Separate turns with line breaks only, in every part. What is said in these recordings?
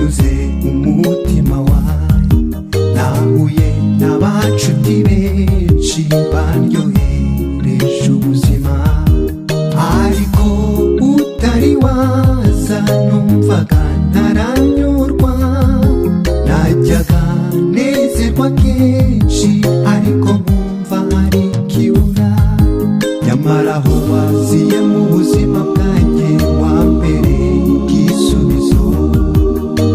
unyuze umutima wawe. Nahuye n'abacuti benshi baryohereje ubuzima, ariko utari waza numvaga ntaranyurwa. Najyaga nezerwa kenshi ariko nkumva hari ikibura. Nyamara aho waziye mu buzima bwanjye wambereye igisubizo.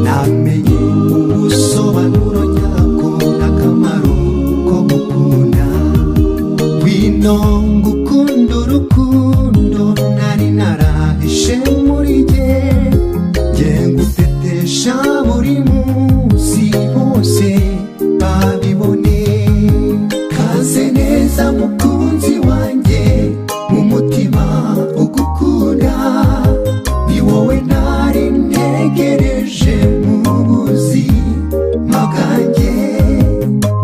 Namenye ubusobanuro nyabwo n'akamaro ko gukunda. Ngwino ngukunda urukundo nari narahishe muri jye. Jye ngutetesha buri munsi bose babibone. Kaze neza mukunzi wanjye, mu mutima ugukunda. Ni wowe nari ntegereje mu buzima bwanjye.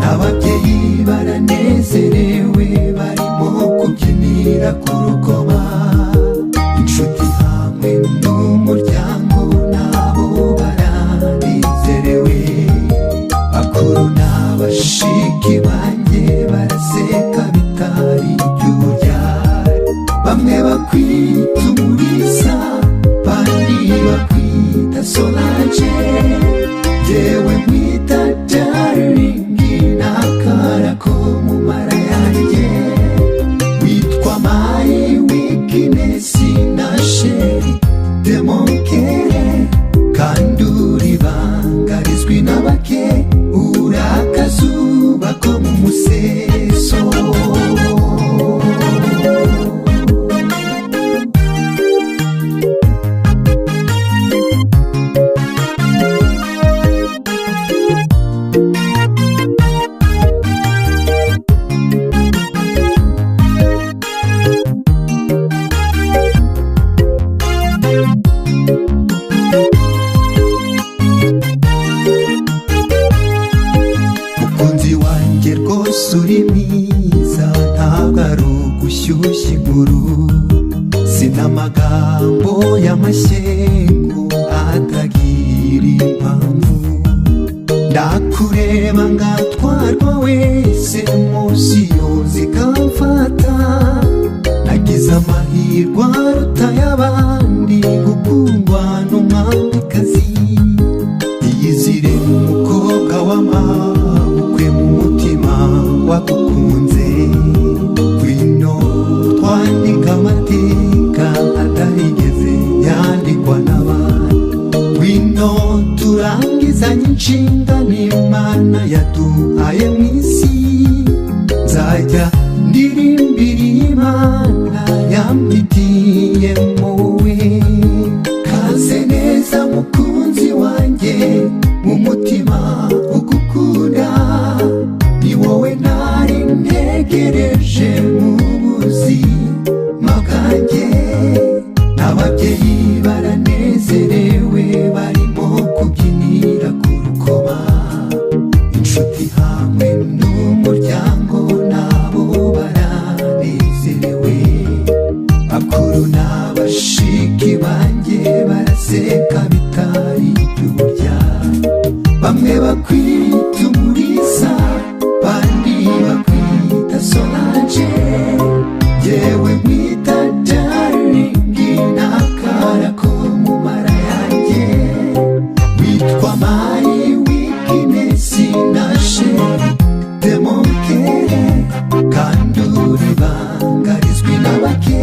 N'ababyeyi baranezerewe barimo kubyinira ku rukoma. Inshuti hamwe n'umuryango nabo baranezerewe. Bakuru n'abashiki banjye baraseka bitari iby'uburyarya. Bamwe bakwita Umulisa, bandi bakwita Solange. Jyewe nkwita Darling, n'akara ko mu mara yanjye. Witwa my weakness na chérie de mon cœur. Kandi uri ibanga rizwi na bake, uri akazuba ko mu museso. Mukunzi wanjye rwose uri mwiza, ntabwo ari ugushyushya inkuru. Sinamagambo y'amashyengo atagira impamvu. Ndakureba ngatwarwa wese, emosiyo zikamfata. Nagize amahirwe aruta y'abandi gukundwa n'umwamikazi. Iyizire umukobwa w'amabukwe, mu mutima wagukunze. Ngwino twandika amateka atarigeze yandikwa n'abandi. Ngwino turangizanye inshingano Imana yaduhaye mu isi. Nzajya ndirimbira Imana yampitiye wowe. Kaze neza mukunzi wanjye, mu mutima ugukunda. Ni wowe nari ntegereje mu buzima bwanjye. N'ababyeyi baranezerewe barimo kubyinira ku rukoma. Inshuti hamwe n'umuryango nabo baranezerewe. Bakuru n'abashiki banjye baraseka bitari iby'uburyarya. Bamwe bakwita Umulisa, bandi bakwita Solange. Jyewe nkwita Darling, n'akara ko mu mara yanjye. Witwa my weakness na chérie de mon cœur. Kandi uri ibanga rizwi na bake,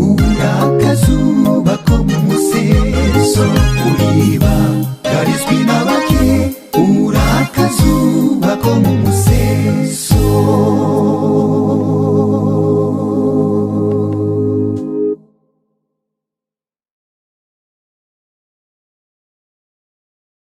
uri akazuba ko mu museso. Uri ibanga rizwi